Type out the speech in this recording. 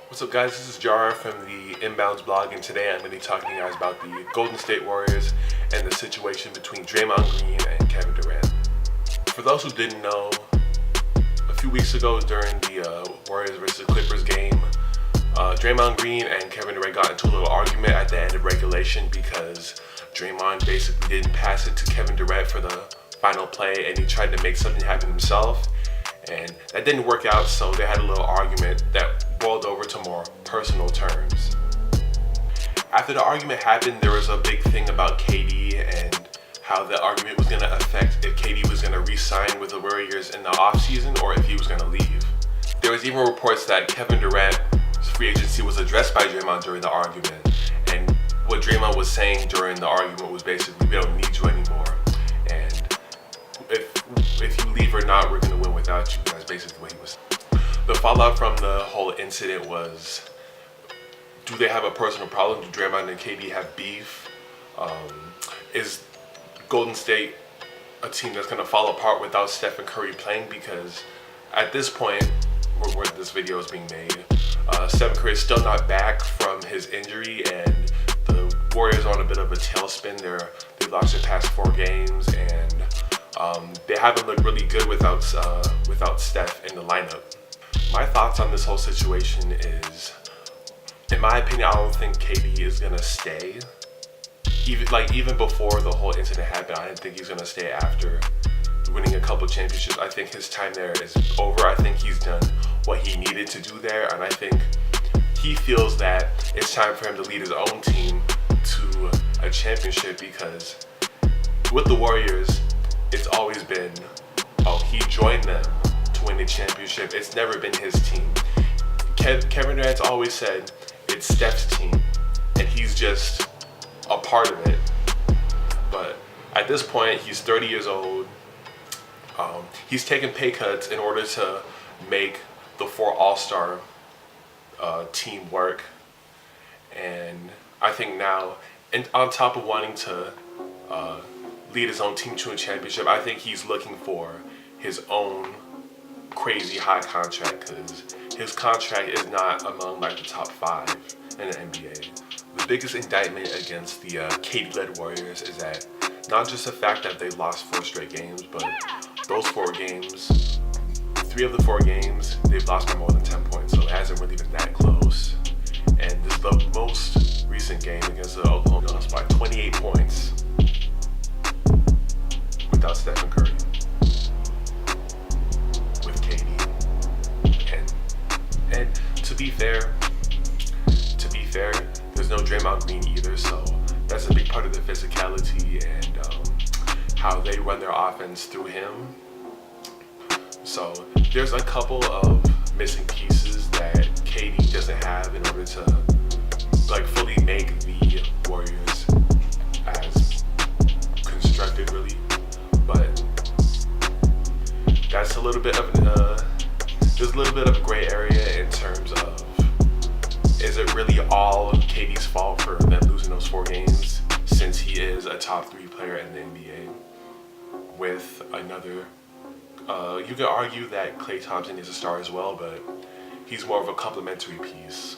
What's up, guys? This is Jar from the Inbounds blog, and today I'm going to be talking to you guys about the Golden State Warriors and the situation between Draymond Green and Kevin Durant. For those who didn't know, a few weeks ago during the Warriors vs. Clippers game, Draymond Green and Kevin Durant got into a little argument at the end of regulation because Draymond basically didn't pass it to Kevin Durant for the final play, and he tried to make something happen himself. And that didn't work out, so they had a little argument that boiled over to more personal terms. After the argument happened, there was a big thing about KD and how the argument was going to affect if KD was going to re-sign with the Warriors in the offseason or if he was going to leave. There was even reports that Kevin Durant's free agency was addressed by Draymond during the argument. And what Draymond was saying during the argument was basically, we don't need you anymore. And if you leave or not, we're going to win without you. That's basically what he was saying. The fallout from the whole incident was, do they have a personal problem? Do Draymond and KD have beef? Is Golden State a team that's going to fall apart without Stephen Curry playing? Because at this point, where this video is being made, Stephen Curry is still not back from his injury, and the Warriors are on a bit of a tailspin. They've lost their past 4 games, and they haven't looked really good without Steph in the lineup. My thoughts on this whole situation is, in my opinion, I don't think KD is gonna stay. Even before the whole incident happened, I didn't think he's gonna stay after winning a couple championships. I think his time there is over. I think he's done what he needed to do there, and I think he feels that it's time for him to lead his own team to a championship, because with the Warriors, it's always been, he joined them to win the championship. It's never been his team. Kevin Durant's always said it's Steph's team, and he's just a part of it. But at this point, he's 30 years old. He's taken pay cuts in order to make the 4 All-Star team work. And I think now, and on top of wanting to lead his own team to a championship, I think he's looking for his own crazy high contract, because his contract is not among the top 5 in the NBA. The biggest indictment against the KD-led Warriors is that not just the fact that they lost 4 straight games, but those 4 games, 3 of the 4 games, they've lost by more than 10 points, so it hasn't really been that close. And this is the most recent game against the Oklahoma lost by 28 points without Stephen Curry, with KD. And to be fair, there's no Draymond Green either, so that's a big part of the physicality and how they run their offense through him. So there's a couple of missing pieces that KD doesn't have in order to fully make the Warriors as constructed, really. But that's a little bit of there's a little bit of a gray area in terms of, is it really all KD's fault for them losing those 4 games, since he is a top 3 player in the NBA with another, you could argue that Klay Thompson is a star as well, but he's more of a complementary piece.